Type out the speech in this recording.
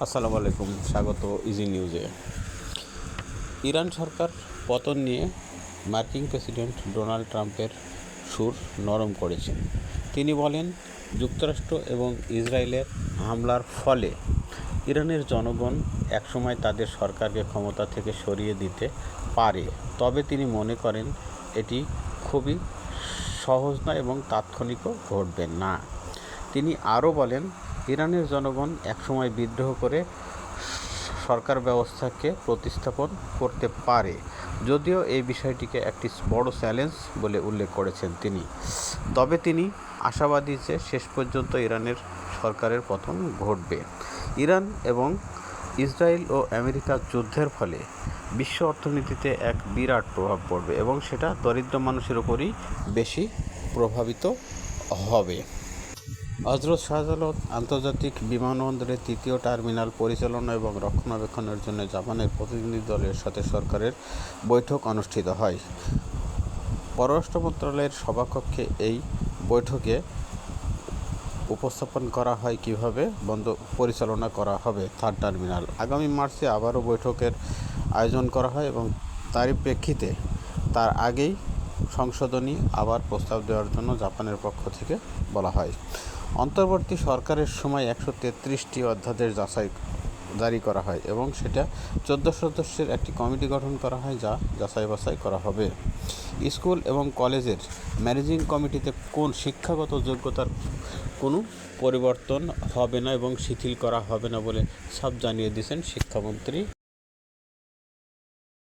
আসসালামু আলাইকুম, স্বাগত ইজি নিউজে। ইরান সরকার পতন নিয়ে মার্কিন প্রেসিডেন্ট ডোনাল্ড ট্রাম্পের সুর নরম করেছেন। তিনি বলেন, যুক্তরাষ্ট্র এবং ইসরায়েলের হামলার ফলে ইরানের জনগণ একসময় তাদের সরকারকে ক্ষমতা থেকে সরিয়ে দিতে পারে, তবে তিনি মনে করেন এটি খুবই সহজ নয় এবং তাৎক্ষণিকও ঘটবে না। তিনি আরও বলেন, ইরানের জনগণ একসময় বিদ্রোহ করে সরকার ব্যবস্থাকে প্রতিস্থাপন করতে পারে, যদিও এই বিষয়টিকে একটি বড় চ্যালেঞ্জ বলে উল্লেখ করেছেন তিনি। তবে তিনি আশাবাদী যে শেষ পর্যন্ত ইরানের সরকারের পতন ঘটবে। ইরান এবং ইসরায়েল ও আমেরিকার যুদ্ধের ফলে বিশ্ব অর্থনীতিতে এক বিরাট প্রভাব পড়বে এবং সেটা দরিদ্র মানুষের উপরই বেশি প্রভাবিত হবে। হজরত শাহজালাল আন্তর্জাতিক বিমানবন্দরের তৃতীয় টার্মিনাল পরিচালনা এবং রক্ষণাবেক্ষণের জন্য জাপানের প্রতিনিধি দলের সাথে সরকারের বৈঠক অনুষ্ঠিত হয়। পররাষ্ট্র মন্ত্রণালয়ের সভাকক্ষে এই বৈঠকে উপস্থাপন করা হয় কীভাবে পরিচালনা করা হবে থার্ড টার্মিনাল। আগামী মার্চে আবারও বৈঠকের আয়োজন করা হয় এবং তারই প্রেক্ষিতে তার আগেই সংশোধনী আবার প্রস্তাব দেওয়ার জন্য জাপানের পক্ষ থেকে বলা হয়। অন্তর্বর্তী সরকারের সময় 133টি অধ্যাদেশ জারি করা হয় এবং সেটা 14 সদস্যের একটি কমিটি গঠন করা হয়, যা যাচাই বাছাই করা হবে। স্কুল এবং কলেজের ম্যানেজিং কমিটিতে কোন শিক্ষাগত যোগ্যতার কোনো পরিবর্তন হবে না এবং শিথিল করা হবে না বলে জানিয়ে দিয়েছেন শিক্ষামন্ত্রী